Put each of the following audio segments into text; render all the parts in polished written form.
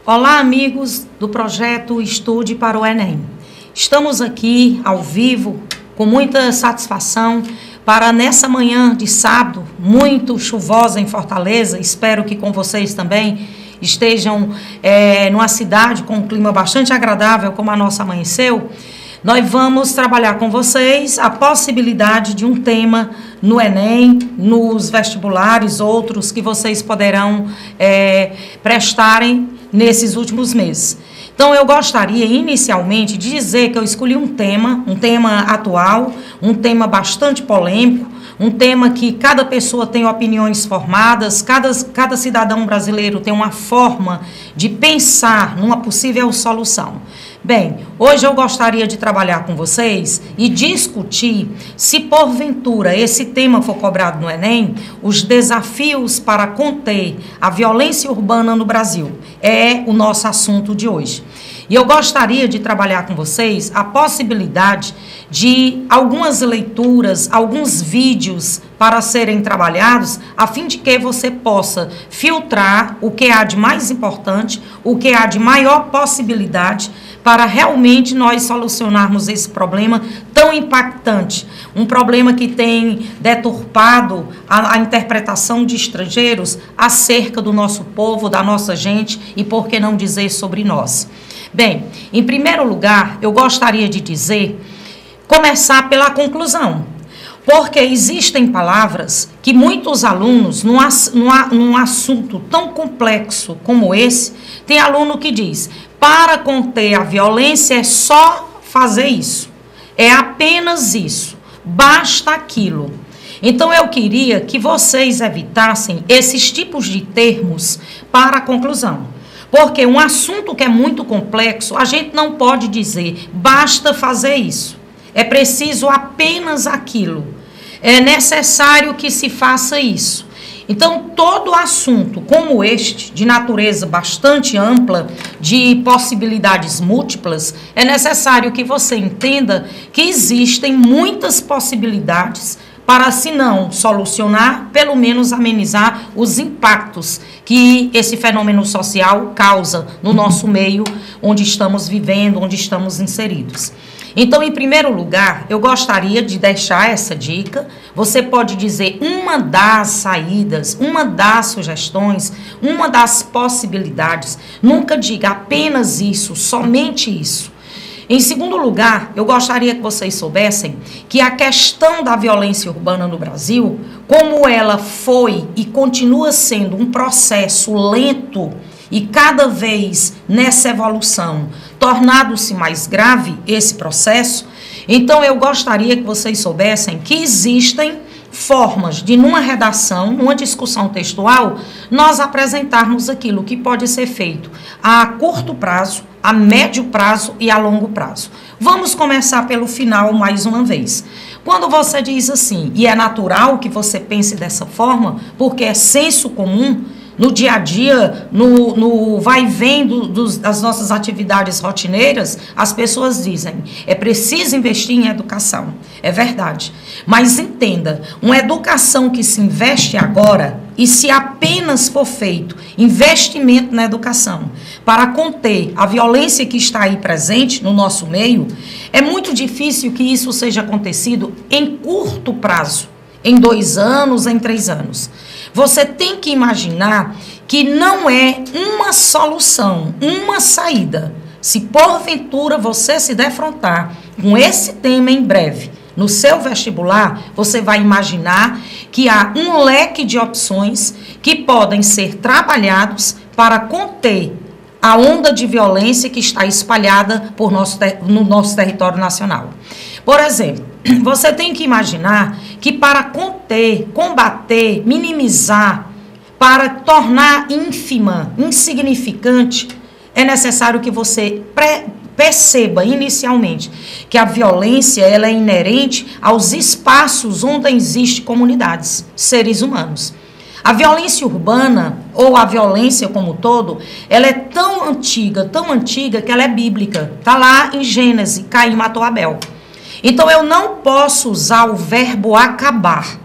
Olá, amigos do projeto Estude para o Enem. Estamos aqui ao vivo com muita satisfação para nessa manhã de sábado, muito chuvosa em Fortaleza, espero que com vocês também estejam numa cidade com um clima bastante agradável como a nossa amanheceu. Nós vamos trabalhar com vocês a possibilidade de um tema no Enem, nos vestibulares, outros que vocês poderão prestarem nesses últimos meses. Então, eu gostaria inicialmente de dizer que eu escolhi um tema atual, um tema bastante polêmico, um tema que cada pessoa tem opiniões formadas, cada cidadão brasileiro tem uma forma de pensar numa possível solução. Bem, hoje eu gostaria de trabalhar com vocês e discutir, se porventura esse tema for cobrado no Enem, os desafios para conter a violência urbana no Brasil. É o nosso assunto de hoje. E eu gostaria de trabalhar com vocês a possibilidade de algumas leituras, alguns vídeos para serem trabalhados, a fim de que você possa filtrar o que há de mais importante, o que há de maior possibilidade, para realmente nós solucionarmos esse problema tão impactante. Um problema que tem deturpado a interpretação de estrangeiros acerca do nosso povo, da nossa gente e, por que não dizer, sobre nós. Bem, em primeiro lugar, eu gostaria de começar pela conclusão. Porque existem palavras que muitos alunos, num assunto tão complexo como esse, tem aluno que diz, para conter a violência é só fazer isso, é apenas isso, basta aquilo. Então eu queria que vocês evitassem esses tipos de termos para a conclusão. Porque um assunto que é muito complexo, a gente não pode dizer, basta fazer isso. É preciso apenas aquilo. É necessário que se faça isso. Então, todo assunto como este, de natureza bastante ampla, de possibilidades múltiplas, é necessário que você entenda que existem muitas possibilidades para, se não solucionar, pelo menos amenizar os impactos que esse fenômeno social causa no nosso meio, onde estamos vivendo, onde estamos inseridos. Então, em primeiro lugar, eu gostaria de deixar essa dica. Você pode dizer uma das saídas, uma das sugestões, uma das possibilidades. Nunca diga apenas isso, somente isso. Em segundo lugar, eu gostaria que vocês soubessem que a questão da violência urbana no Brasil, como ela foi e continua sendo um processo lento e cada vez nessa evolução, tornado-se mais grave esse processo, então eu gostaria que vocês soubessem que existem formas de, numa redação, numa discussão textual, nós apresentarmos aquilo que pode ser feito a curto prazo, a médio prazo e a longo prazo. Vamos começar pelo final mais uma vez. Quando você diz assim, e é natural que você pense dessa forma, porque é senso comum, no dia a dia, no vai e vem das nossas atividades rotineiras, as pessoas dizem, é preciso investir em educação. É verdade. Mas entenda, uma educação que se investe agora, e se apenas for feito investimento na educação para conter a violência que está aí presente no nosso meio, é muito difícil que isso seja acontecido em curto prazo, em 2 anos, em 3 anos. Você tem que imaginar que não é uma solução, uma saída. Se porventura você se defrontar com esse tema em breve, no seu vestibular, você vai imaginar que há um leque de opções que podem ser trabalhados para conter a onda de violência que está espalhada no nosso território nacional. Por exemplo, você tem que imaginar que para conter, combater, minimizar, para tornar ínfima, insignificante, é necessário que você perceba inicialmente que a violência ela é inerente aos espaços onde existem comunidades, seres humanos. A violência urbana, ou a violência como um todo, ela é tão antiga que ela é bíblica. Está lá em Gênesis, Caim matou Abel. Então eu não posso usar o verbo acabar.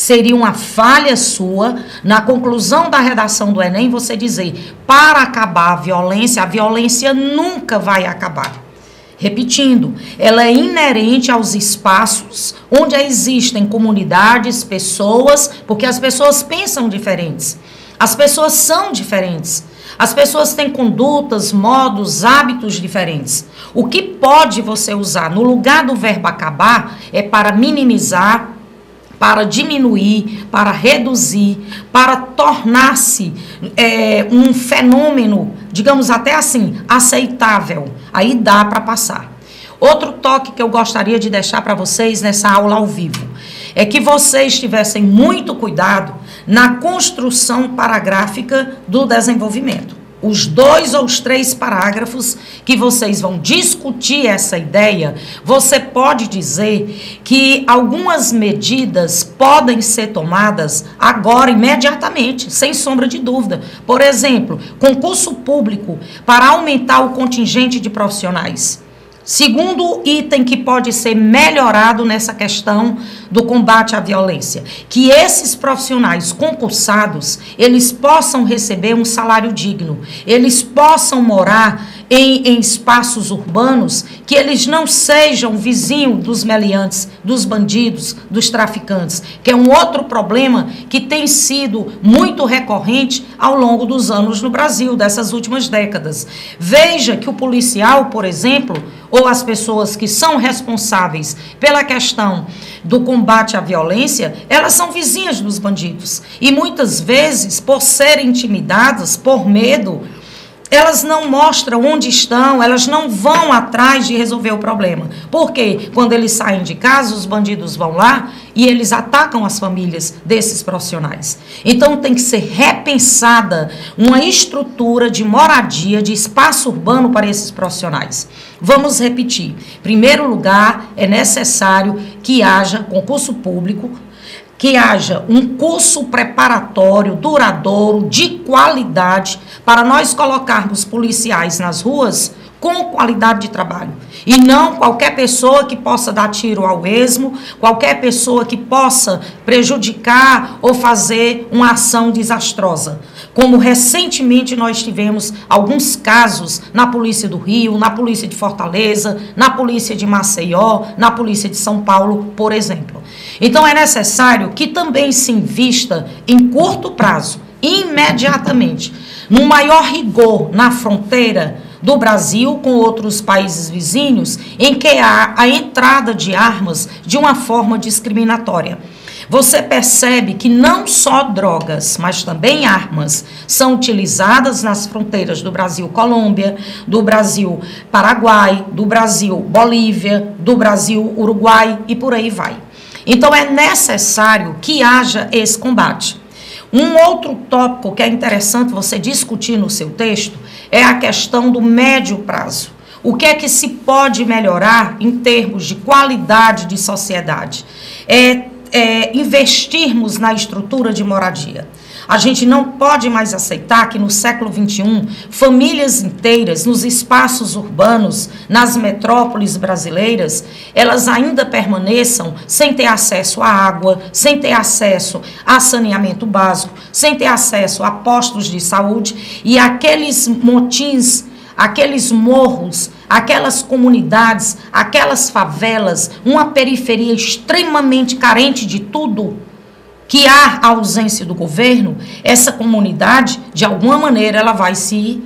Seria uma falha sua, na conclusão da redação do Enem, você dizer, para acabar a violência nunca vai acabar. Repetindo, ela é inerente aos espaços onde existem comunidades, pessoas, porque as pessoas pensam diferentes, as pessoas são diferentes, as pessoas têm condutas, modos, hábitos diferentes. O que pode você usar no lugar do verbo acabar é para minimizar, para diminuir, para reduzir, para tornar-se um fenômeno, digamos até assim, aceitável. Aí dá para passar. Outro toque que eu gostaria de deixar para vocês nessa aula ao vivo é que vocês tivessem muito cuidado na construção paragráfica do desenvolvimento. Os 2 ou os 3 parágrafos que vocês vão discutir essa ideia, você pode dizer que algumas medidas podem ser tomadas agora, imediatamente, sem sombra de dúvida. Por exemplo, concurso público para aumentar o contingente de profissionais. Segundo item que pode ser melhorado nessa questão do combate à violência, que esses profissionais concursados, eles possam receber um salário digno, eles possam morar em espaços urbanos, que eles não sejam vizinhos dos meliantes, dos bandidos, dos traficantes, que é um outro problema que tem sido muito recorrente ao longo dos anos no Brasil, dessas últimas décadas. Veja que o policial, por exemplo, ou as pessoas que são responsáveis pela questão do combate à violência, elas são vizinhas dos bandidos. E muitas vezes, por serem intimidadas, por medo, elas não mostram onde estão, elas não vão atrás de resolver o problema. Porque quando eles saem de casa, os bandidos vão lá e eles atacam as famílias desses profissionais. Então tem que ser repensada uma estrutura de moradia, de espaço urbano para esses profissionais. Vamos repetir. Em primeiro lugar, é necessário que haja concurso público, que haja um curso preparatório, duradouro, de qualidade, para nós colocarmos policiais nas ruas com qualidade de trabalho. E não qualquer pessoa que possa dar tiro ao esmo, qualquer pessoa que possa prejudicar ou fazer uma ação desastrosa. Como recentemente nós tivemos alguns casos na Polícia do Rio, na Polícia de Fortaleza, na Polícia de Maceió, na Polícia de São Paulo, por exemplo. Então é necessário que também se invista em curto prazo, imediatamente, no maior rigor na fronteira do Brasil com outros países vizinhos, em que há a entrada de armas de uma forma discriminatória. Você percebe que não só drogas, mas também armas são utilizadas nas fronteiras do Brasil-Colômbia, do Brasil-Paraguai, do Brasil-Bolívia, do Brasil-Uruguai e por aí vai. Então é necessário que haja esse combate. Um outro tópico que é interessante você discutir no seu texto é a questão do médio prazo. O que é que se pode melhorar em termos de qualidade de sociedade? Investirmos na estrutura de moradia. A gente não pode mais aceitar que no século XXI, famílias inteiras nos espaços urbanos, nas metrópoles brasileiras, elas ainda permaneçam sem ter acesso à água, sem ter acesso a saneamento básico, sem ter acesso a postos de saúde e aqueles motins, aqueles morros, aquelas comunidades, aquelas favelas, uma periferia extremamente carente de tudo, que há a ausência do governo, essa comunidade, de alguma maneira, ela vai se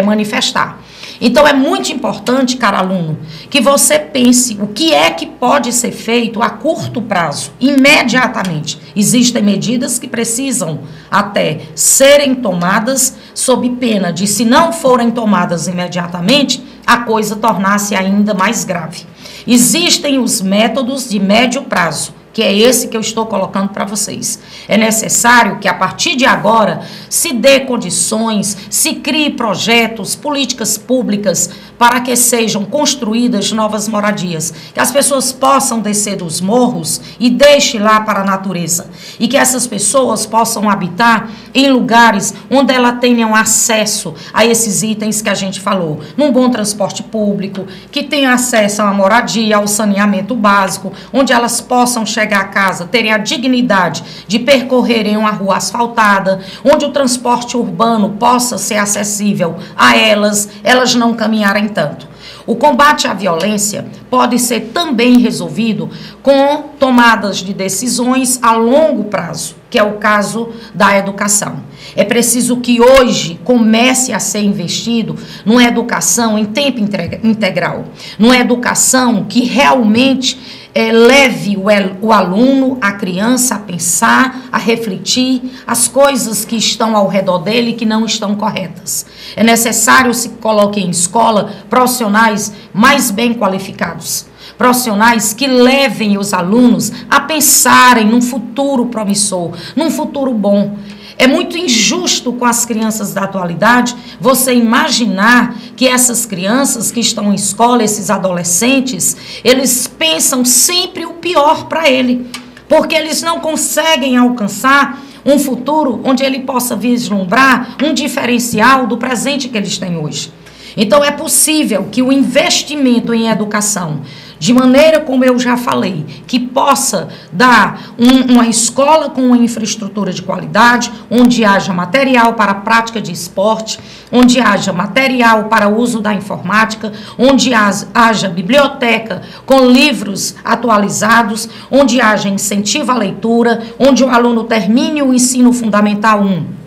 manifestar. Então, é muito importante, cara aluno, que você pense o que é que pode ser feito a curto prazo, imediatamente. Existem medidas que precisam até serem tomadas sob pena de, se não forem tomadas imediatamente, a coisa tornar-se ainda mais grave. Existem os métodos de médio prazo, que é esse que eu estou colocando para vocês. É necessário que, a partir de agora, se dê condições, se crie projetos, políticas públicas para que sejam construídas novas moradias, que as pessoas possam descer dos morros e deixem lá para a natureza, e que essas pessoas possam habitar em lugares onde elas tenham acesso a esses itens que a gente falou, num bom transporte público, que tenham acesso a uma moradia, ao saneamento básico, onde elas possam chegar chegar a casa, terem a dignidade de percorrerem uma rua asfaltada, onde o transporte urbano possa ser acessível a elas não caminharem tanto. O combate à violência pode ser também resolvido com tomadas de decisões a longo prazo, que é o caso da educação. É preciso que hoje comece a ser investido numa educação em tempo integral, numa educação que realmente leve o aluno, a criança, a pensar, a refletir as coisas que estão ao redor dele que não estão corretas. É necessário se coloquem em escola profissionais mais bem qualificados, profissionais que levem os alunos a pensarem num futuro promissor, num futuro bom. É muito injusto com as crianças da atualidade você imaginar que essas crianças que estão em escola, esses adolescentes, eles pensam sempre o pior para ele, porque eles não conseguem alcançar um futuro onde ele possa vislumbrar um diferencial do presente que eles têm hoje. Então é possível que o investimento em educação, de maneira como eu já falei, que possa dar uma escola com uma infraestrutura de qualidade, onde haja material para a prática de esporte, onde haja material para o uso da informática, onde haja biblioteca com livros atualizados, onde haja incentivo à leitura, onde o aluno termine o ensino fundamental 1.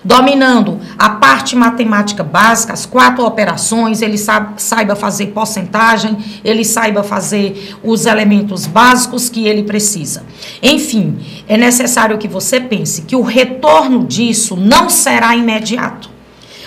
Dominando a parte matemática básica, as 4 operações, ele saiba fazer porcentagem, ele saiba fazer os elementos básicos que ele precisa. Enfim, é necessário que você pense que o retorno disso não será imediato.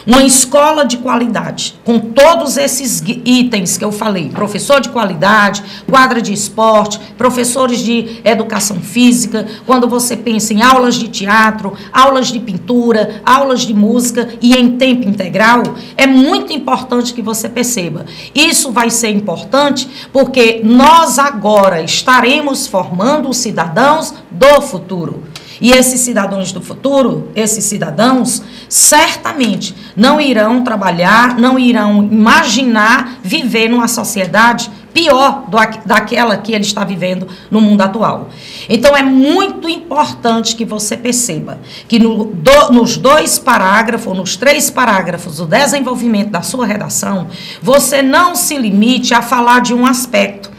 Uma escola de qualidade, com todos esses itens que eu falei, professor de qualidade, quadra de esporte, professores de educação física, quando você pensa em aulas de teatro, aulas de pintura, aulas de música e em tempo integral, é muito importante que você perceba. Isso vai ser importante porque nós agora estaremos formando os cidadãos do futuro. E esses cidadãos do futuro, esses cidadãos, certamente não irão trabalhar, não irão imaginar viver numa sociedade pior daquela que ele está vivendo no mundo atual. Então, é muito importante que você perceba que nos 2 parágrafos, nos 3 parágrafos do desenvolvimento da sua redação, você não se limite a falar de um aspecto.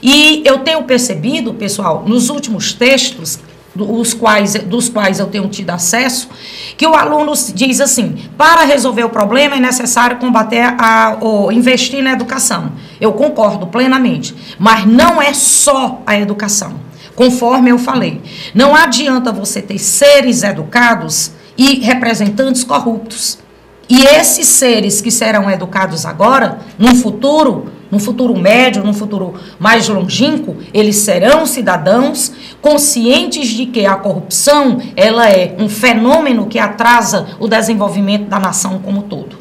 E eu tenho percebido, pessoal, nos últimos textos, dos quais eu tenho tido acesso, que o aluno diz assim: para resolver o problema é necessário combater ou investir na educação. Eu concordo plenamente, mas não é só a educação. Conforme eu falei, não adianta você ter seres educados e representantes corruptos. E esses seres que serão educados agora, no futuro médio, no futuro mais longínquo, eles serão cidadãos conscientes de que a corrupção, ela é um fenômeno que atrasa o desenvolvimento da nação como um todo.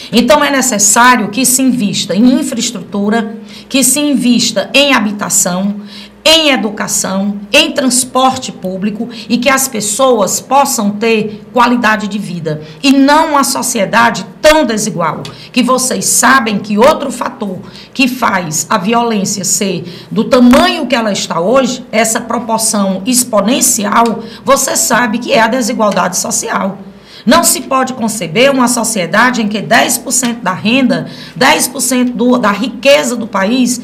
Então, é necessário que se invista em infraestrutura, que se invista em habitação, em educação, em transporte público e que as pessoas possam ter qualidade de vida e não uma sociedade tão desigual, que vocês sabem que outro fator que faz a violência ser do tamanho que ela está hoje, essa proporção exponencial, você sabe que é a desigualdade social. Não se pode conceber uma sociedade em que 10% da renda, 10% da riqueza do país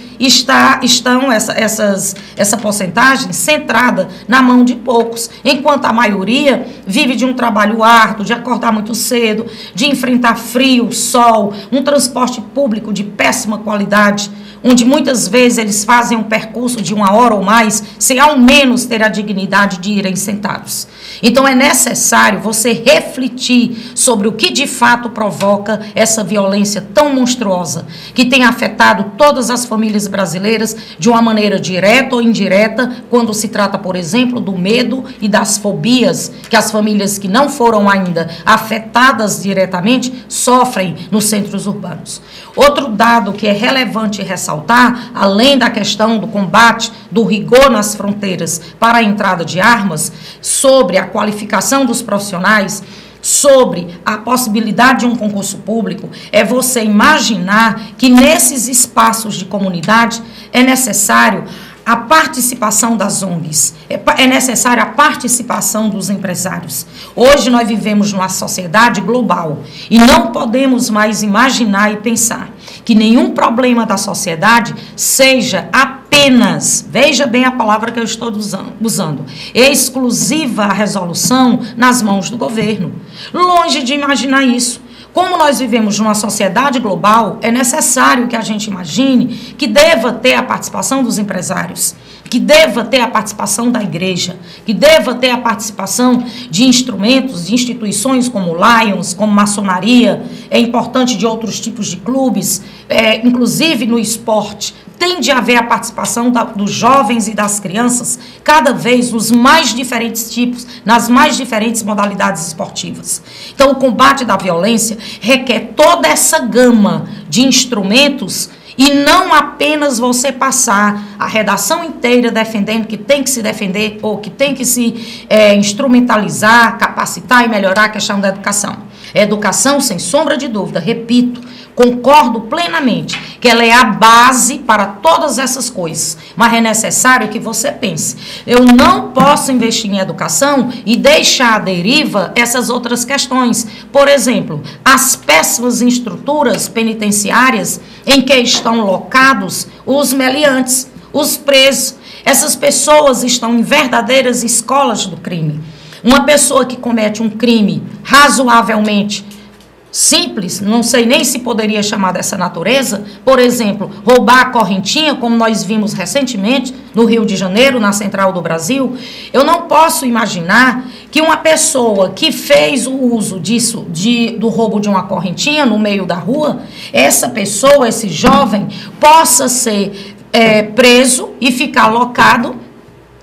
essa porcentagem centrada na mão de poucos, enquanto a maioria vive de um trabalho árduo, de acordar muito cedo, de enfrentar frio, sol, um transporte público de péssima qualidade, onde muitas vezes eles fazem um percurso de 1 hora ou mais, sem ao menos ter a dignidade de irem sentados. Então é necessário você refletir sobre o que de fato provoca essa violência tão monstruosa, que tem afetado todas as famílias brasileiras de uma maneira direta ou indireta, quando se trata, por exemplo, do medo e das fobias que as famílias que não foram ainda afetadas diretamente sofrem nos centros urbanos. Outro dado que é relevante ressaltar, além da questão do combate, do rigor nas fronteiras para a entrada de armas, sobre a qualificação dos profissionais, sobre a possibilidade de um concurso público, é você imaginar que nesses espaços de comunidade é necessário a participação das ONGs, é necessária a participação dos empresários. Hoje nós vivemos numa sociedade global e não podemos mais imaginar e pensar que nenhum problema da sociedade seja apenas, veja bem a palavra que eu estou usando, exclusiva a resolução nas mãos do governo. Longe de imaginar isso. Como nós vivemos numa sociedade global, é necessário que a gente imagine que deva ter a participação dos empresários, que deva ter a participação da igreja, que deva ter a participação de instrumentos, de instituições como Lions, como maçonaria, é importante de outros tipos de clubes, inclusive no esporte. Tem de haver a participação dos jovens e das crianças, cada vez nos mais diferentes tipos, nas mais diferentes modalidades esportivas. Então, o combate da violência requer toda essa gama de instrumentos e não apenas você passar a redação inteira defendendo que tem que se defender ou que tem que se instrumentalizar, capacitar e melhorar a questão da educação. Educação, sem sombra de dúvida, repito, concordo plenamente que ela é a base para todas essas coisas, mas é necessário que você pense, eu não posso investir em educação e deixar à deriva essas outras questões. Por exemplo, as péssimas estruturas penitenciárias em que estão locados os meliantes, os presos. Essas pessoas estão em verdadeiras escolas do crime. Uma pessoa que comete um crime razoavelmente simples, não sei nem se poderia chamar dessa natureza, por exemplo, roubar a correntinha, como nós vimos recentemente no Rio de Janeiro, na Central do Brasil, eu não posso imaginar que uma pessoa que fez o uso disso, do roubo de uma correntinha no meio da rua, essa pessoa, esse jovem, possa ser preso e ficar alocado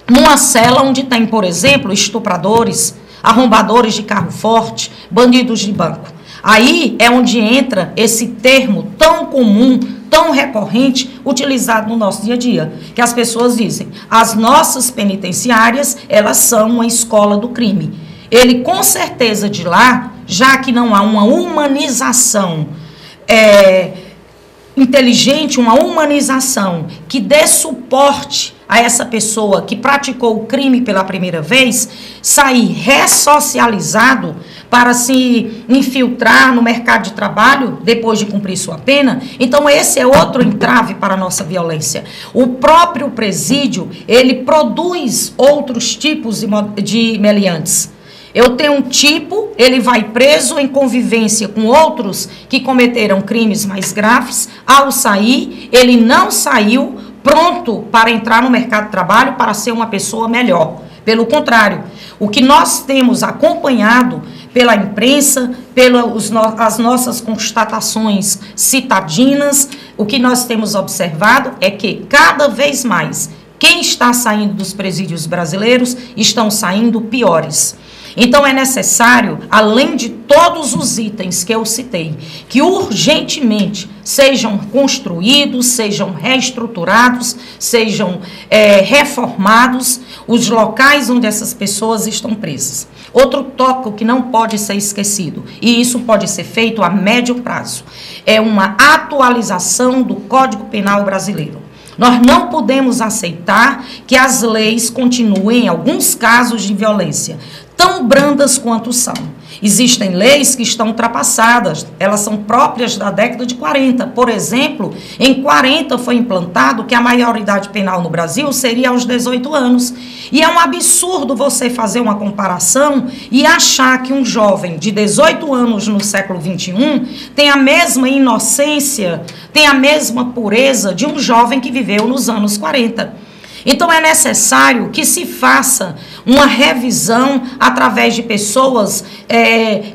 numa cela onde tem, por exemplo, estupradores, arrombadores de carro forte, bandidos de banco. Aí é onde entra esse termo tão comum, tão recorrente, utilizado no nosso dia a dia, que as pessoas dizem, as nossas penitenciárias, elas são uma escola do crime. Ele, com certeza, de lá, já que não há uma humanização inteligente, uma humanização que dê suporte a essa pessoa que praticou o crime pela primeira vez, sair ressocializado para se infiltrar no mercado de trabalho depois de cumprir sua pena. Então, esse é outro entrave para a nossa violência. O próprio presídio, ele produz outros tipos de meliantes. Eu tenho um tipo, ele vai preso em convivência com outros que cometeram crimes mais graves. Ao sair, ele não saiu pronto para entrar no mercado de trabalho para ser uma pessoa melhor. Pelo contrário, o que nós temos acompanhado pela imprensa, as nossas constatações citadinas, o que nós temos observado é que cada vez mais quem está saindo dos presídios brasileiros estão saindo piores. Então, é necessário, além de todos os itens que eu citei, que urgentemente sejam construídos, sejam reestruturados, sejam reformados os locais onde essas pessoas estão presas. Outro tópico que não pode ser esquecido, e isso pode ser feito a médio prazo, é uma atualização do Código Penal brasileiro. Nós não podemos aceitar que as leis continuem, em alguns casos de violência, tão brandas quanto são. Existem leis que estão ultrapassadas, elas são próprias da década de 40. Por exemplo, em 40 foi implantado que a maioridade penal no Brasil seria aos 18 anos. E é um absurdo você fazer uma comparação e achar que um jovem de 18 anos no século XXI tem a mesma inocência, tem a mesma pureza de um jovem que viveu nos anos 40. Então, é necessário que se faça uma revisão através de pessoas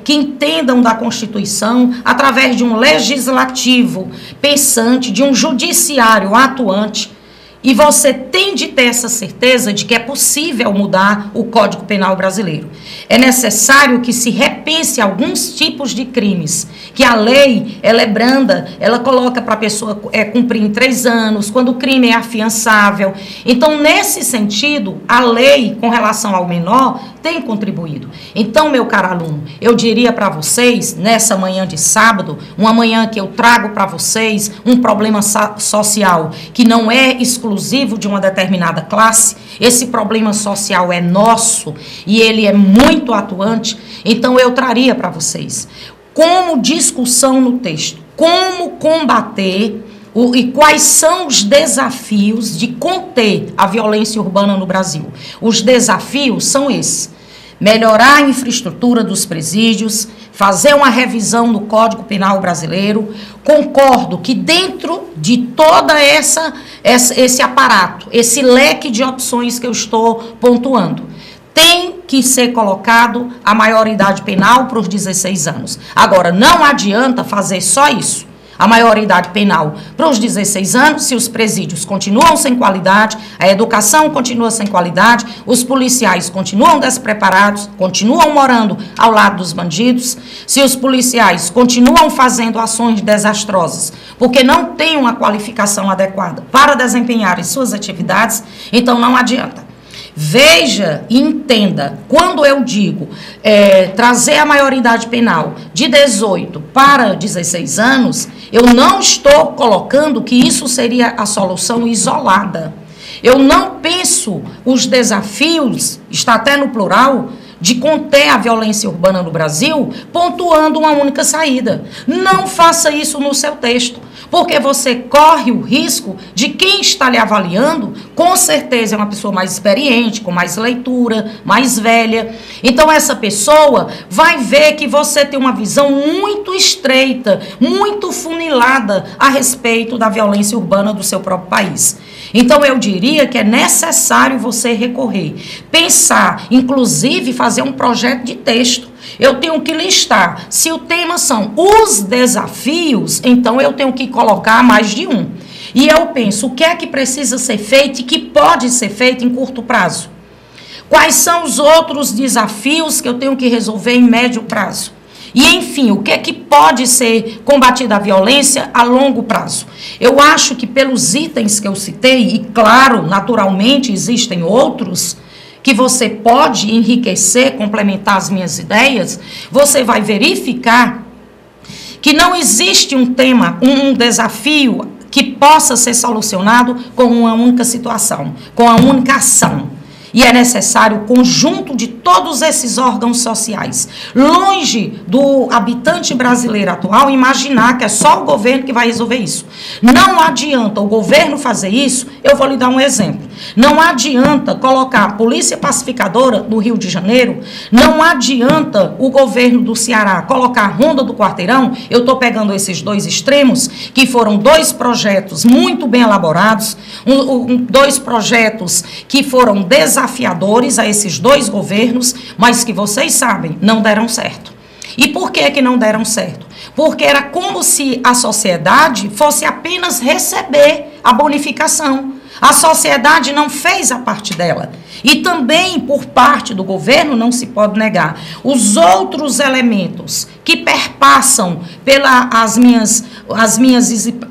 que entendam da Constituição, através de um legislativo pensante, de um judiciário atuante. E você tem de ter essa certeza de que é possível mudar o Código Penal brasileiro. É necessário que se repense alguns tipos de crimes, que a lei, ela é branda, ela coloca para a pessoa cumprir em 3 anos, quando o crime é afiançável. Então, nesse sentido, a lei, com relação ao menor, tem contribuído. Então, meu caro aluno, eu diria para vocês, nessa manhã de sábado, uma manhã que eu trago para vocês um problema social que não é exclusivo exclusivo de uma determinada classe, esse problema social é nosso e ele é muito atuante, então eu traria para vocês, como discussão no texto, como combater e quais são os desafios de conter a violência urbana no Brasil. Os desafios são esses: melhorar a infraestrutura dos presídios, fazer uma revisão no Código Penal brasileiro. Concordo que dentro de toda esse aparato, esse leque de opções que eu estou pontuando, tem que ser colocado a maioridade penal para os 16 anos. Agora, não adianta fazer só isso. A maioridade penal para os 16 anos, se os presídios continuam sem qualidade, a educação continua sem qualidade, os policiais continuam despreparados, continuam morando ao lado dos bandidos, se os policiais continuam fazendo ações desastrosas, porque não têm uma qualificação adequada para desempenhar as suas atividades, então não adianta. Veja e entenda, quando eu digo trazer a maioridade penal de 18 para 16 anos, eu não estou colocando que isso seria a solução isolada. Eu não penso os desafios, está até no plural, de conter a violência urbana no Brasil, pontuando uma única saída. Não faça isso no seu texto, porque você corre o risco de quem está lhe avaliando, com certeza é uma pessoa mais experiente, com mais leitura, mais velha. Então essa pessoa vai ver que você tem uma visão muito estreita, muito funilada a respeito da violência urbana do seu próprio país. Então eu diria que é necessário você recorrer, pensar, inclusive fazer um projeto de texto. Eu tenho que listar, se o tema são os desafios, então eu tenho que colocar mais de um. E eu penso, o que é que precisa ser feito e que pode ser feito em curto prazo? Quais são os outros desafios que eu tenho que resolver em médio prazo? E, enfim, o que é que pode ser combatida a violência a longo prazo? Eu acho que pelos itens que eu citei, e claro, naturalmente existem outros, que você pode enriquecer, complementar as minhas ideias, você vai verificar que não existe um tema, um desafio que possa ser solucionado com uma única situação, com uma única ação. E é necessário o conjunto de todos esses órgãos sociais. Longe do habitante brasileiro atual imaginar que é só o governo que vai resolver isso. Não adianta o governo fazer isso, eu vou lhe dar um exemplo. Não adianta colocar a polícia pacificadora no Rio de Janeiro, não adianta o governo do Ceará colocar a ronda do quarteirão. Eu estou pegando esses dois extremos, que foram dois projetos muito bem elaborados, dois projetos que foram desafiadores a esses dois governos, mas que vocês sabem, não deram certo. E por que não deram certo? Porque era como se a sociedade fosse apenas receber a bonificação. A sociedade não fez a parte dela. E também, por parte do governo, não se pode negar, os outros elementos que perpassam pelas minhas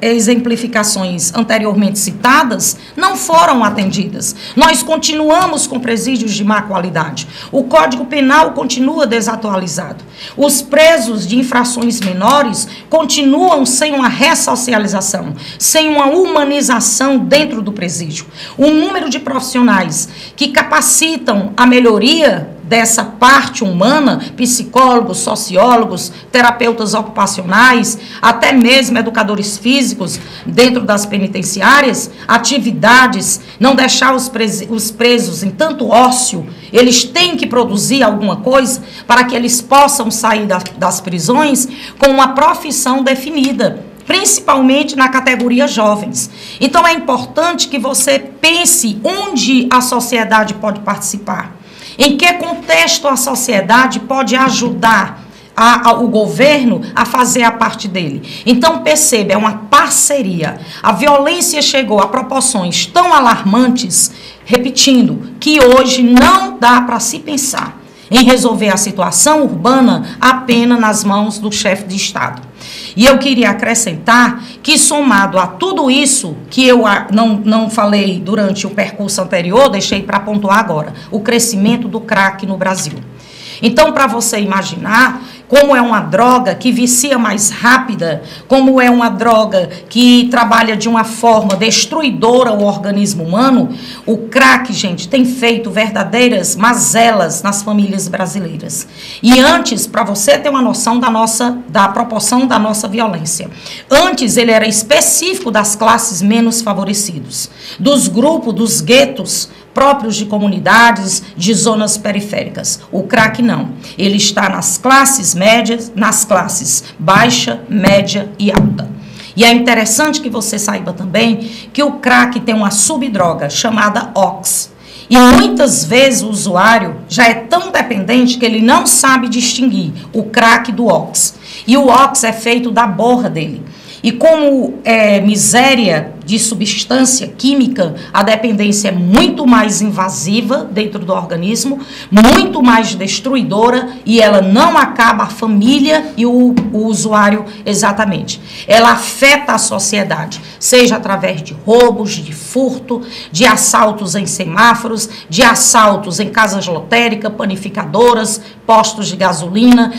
exemplificações anteriormente citadas, não foram atendidas. Nós continuamos com presídios de má qualidade. O Código Penal continua desatualizado. Os presos de infrações menores continuam sem uma ressocialização, sem uma humanização dentro do presídio. O número de profissionais que capacitam a melhoria dessa parte humana, psicólogos, sociólogos, terapeutas ocupacionais, até mesmo educadores físicos dentro das penitenciárias, atividades, não deixar os presos em tanto ócio, eles têm que produzir alguma coisa para que eles possam sair das prisões com uma profissão definida, principalmente na categoria jovens. Então é importante que você pense onde a sociedade pode participar. Em que contexto a sociedade pode ajudar o governo a fazer a parte dele? Então, perceba, é uma parceria. A violência chegou a proporções tão alarmantes, repetindo, que hoje não dá para se pensar em resolver a situação urbana apenas nas mãos do chefe de Estado. E eu queria acrescentar que, somado a tudo isso que eu não falei durante o percurso anterior, deixei para pontuar agora, o crescimento do crack no Brasil. Então, para você imaginar como é uma droga que vicia mais rápida, como é uma droga que trabalha de uma forma destruidora ao organismo humano, o crack, gente, tem feito verdadeiras mazelas nas famílias brasileiras. E antes, para você ter uma noção da proporção da nossa violência, antes ele era específico das classes menos favorecidas, dos grupos, dos guetos próprios de comunidades, de zonas periféricas. O crack não. Ele está nas classes médias, nas classes baixa, média e alta. E é interessante que você saiba também que o crack tem uma subdroga chamada OX. E muitas vezes o usuário já é tão dependente que ele não sabe distinguir o crack do OX. E o OX é feito da borra dele. E como é miséria de substância química, a dependência é muito mais invasiva dentro do organismo, muito mais destruidora, e ela não acaba a família e o usuário exatamente. Ela afeta a sociedade, seja através de roubos, de furto, de assaltos em semáforos, de assaltos em casas lotéricas, panificadoras, postos de gasolina,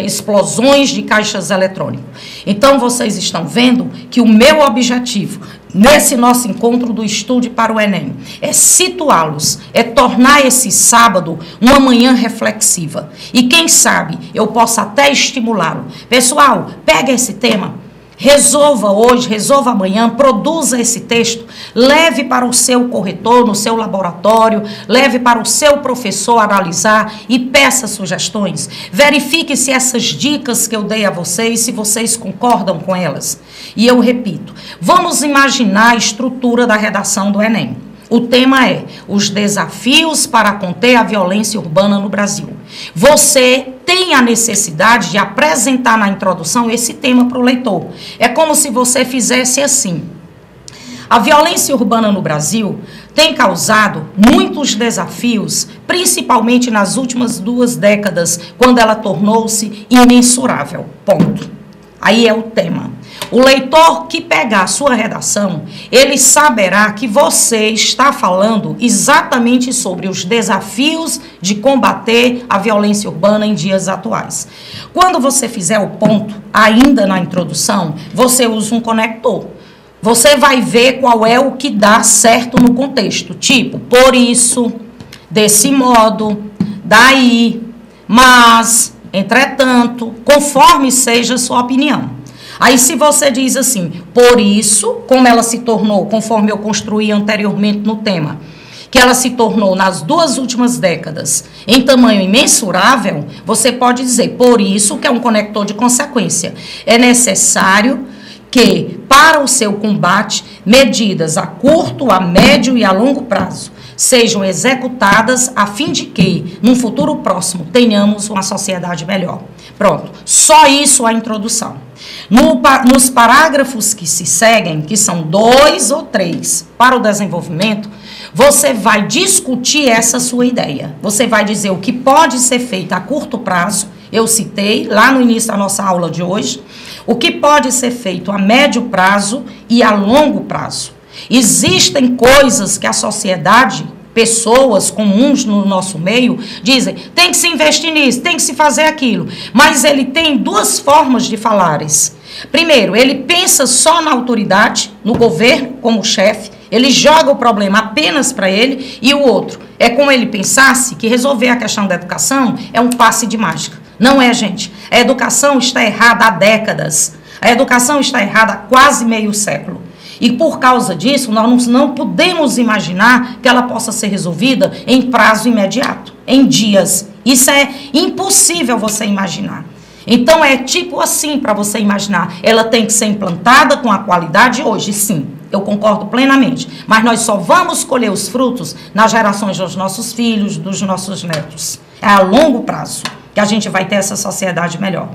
explosões de caixas eletrônicos. Então, vocês estão vendo que o meu objetivo nesse nosso encontro do Estude para o Enem é situá-los, é tornar esse sábado uma manhã reflexiva. E quem sabe eu possa até estimulá-lo. Pessoal, pega esse tema, resolva hoje, resolva amanhã, produza esse texto, leve para o seu corretor, no seu laboratório, leve para o seu professor analisar e peça sugestões. Verifique se essas dicas que eu dei a vocês, se vocês concordam com elas. E eu repito, vamos imaginar a estrutura da redação do Enem. O tema é os desafios para conter a violência urbana no Brasil. Você tem a necessidade de apresentar na introdução esse tema para o leitor. É como se você fizesse assim. A violência urbana no Brasil tem causado muitos desafios, principalmente nas últimas 2 décadas, quando ela tornou-se imensurável. Ponto. Aí é o tema. O leitor que pegar a sua redação, ele saberá que você está falando exatamente sobre os desafios de combater a violência urbana em dias atuais. Quando você fizer o ponto, ainda na introdução, você usa um conector. Você vai ver qual é o que dá certo no contexto. Tipo, por isso, desse modo, daí, mas, entretanto, conforme seja a sua opinião. Aí se você diz assim, por isso, como ela se tornou, conforme eu construí anteriormente no tema, que ela se tornou nas 2 últimas décadas em tamanho imensurável, você pode dizer, por isso, que é um conector de consequência. É necessário que, para o seu combate, medidas a curto, a médio e a longo prazo sejam executadas a fim de que, num futuro próximo, tenhamos uma sociedade melhor. Pronto, só isso a introdução. Nos parágrafos que se seguem, que são 2 ou 3 para o desenvolvimento, você vai discutir essa sua ideia. Você vai dizer o que pode ser feito a curto prazo, eu citei lá no início da nossa aula de hoje, o que pode ser feito a médio prazo e a longo prazo. Existem coisas que a sociedade, pessoas comuns no nosso meio, dizem, tem que se investir nisso, tem que se fazer aquilo. Mas ele tem 2 formas de falares. Primeiro, ele pensa só na autoridade, no governo como chefe, ele joga o problema apenas para ele, e o outro é como ele pensasse que resolver a questão da educação é um passe de mágica. Não é, gente. A educação está errada há décadas. A educação está errada há quase meio século. E por causa disso, nós não podemos imaginar que ela possa ser resolvida em prazo imediato, em dias. Isso é impossível você imaginar. Então é tipo assim para você imaginar. Ela tem que ser implantada com a qualidade hoje, sim. Eu concordo plenamente. Mas nós só vamos colher os frutos nas gerações dos nossos filhos, dos nossos netos. É a longo prazo que a gente vai ter essa sociedade melhor.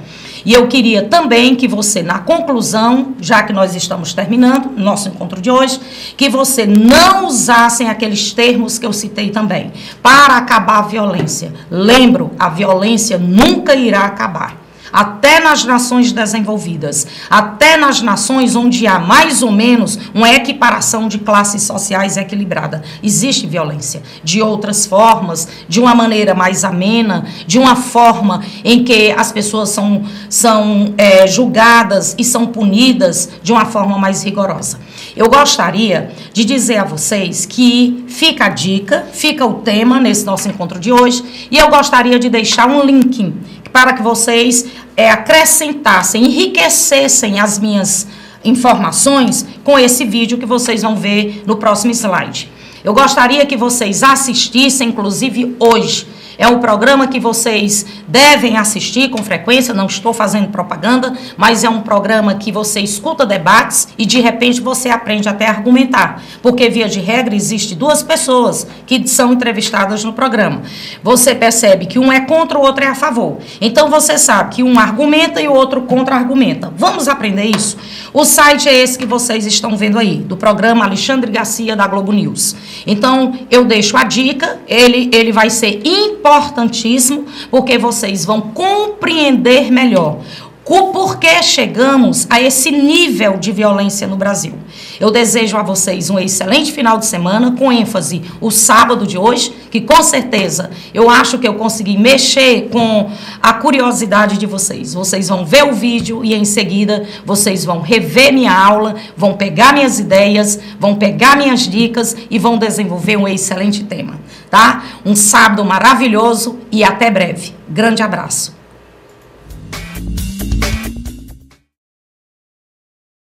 E eu queria também que você, na conclusão, já que nós estamos terminando nosso encontro de hoje, que você não usassem aqueles termos que eu citei também, para acabar a violência. Lembro, a violência nunca irá acabar. até nas nações desenvolvidas, até nas nações onde há mais ou menos uma equiparação de classes sociais equilibrada. Existe violência de outras formas, de uma maneira mais amena, de uma forma em que as pessoas são julgadas e são punidas de uma forma mais rigorosa. Eu gostaria de dizer a vocês que fica a dica, fica o tema nesse nosso encontro de hoje, e eu gostaria de deixar um link para que vocês acrescentassem, enriquecessem as minhas informações com esse vídeo que vocês vão ver no próximo slide. Eu gostaria que vocês assistissem, inclusive hoje. É um programa que vocês devem assistir com frequência, não estou fazendo propaganda, mas é um programa que você escuta debates e de repente você aprende até a argumentar. Porque, via de regra, existe duas pessoas que são entrevistadas no programa. Você percebe que um é contra, o outro é a favor. Então você sabe que um argumenta e o outro contra-argumenta. Vamos aprender isso? O site é esse que vocês estão vendo aí, do programa Alexandre Garcia da Globo News. Então, eu deixo a dica, ele vai ser importantíssimo, porque vocês vão compreender melhor o porquê chegamos a esse nível de violência no Brasil. Eu desejo a vocês um excelente final de semana, com ênfase o sábado de hoje, que com certeza eu acho que eu consegui mexer com a curiosidade de vocês. Vocês vão ver o vídeo e em seguida vocês vão rever minha aula, vão pegar minhas ideias, vão pegar minhas dicas e vão desenvolver um excelente tema, tá? Um sábado maravilhoso e até breve. Grande abraço.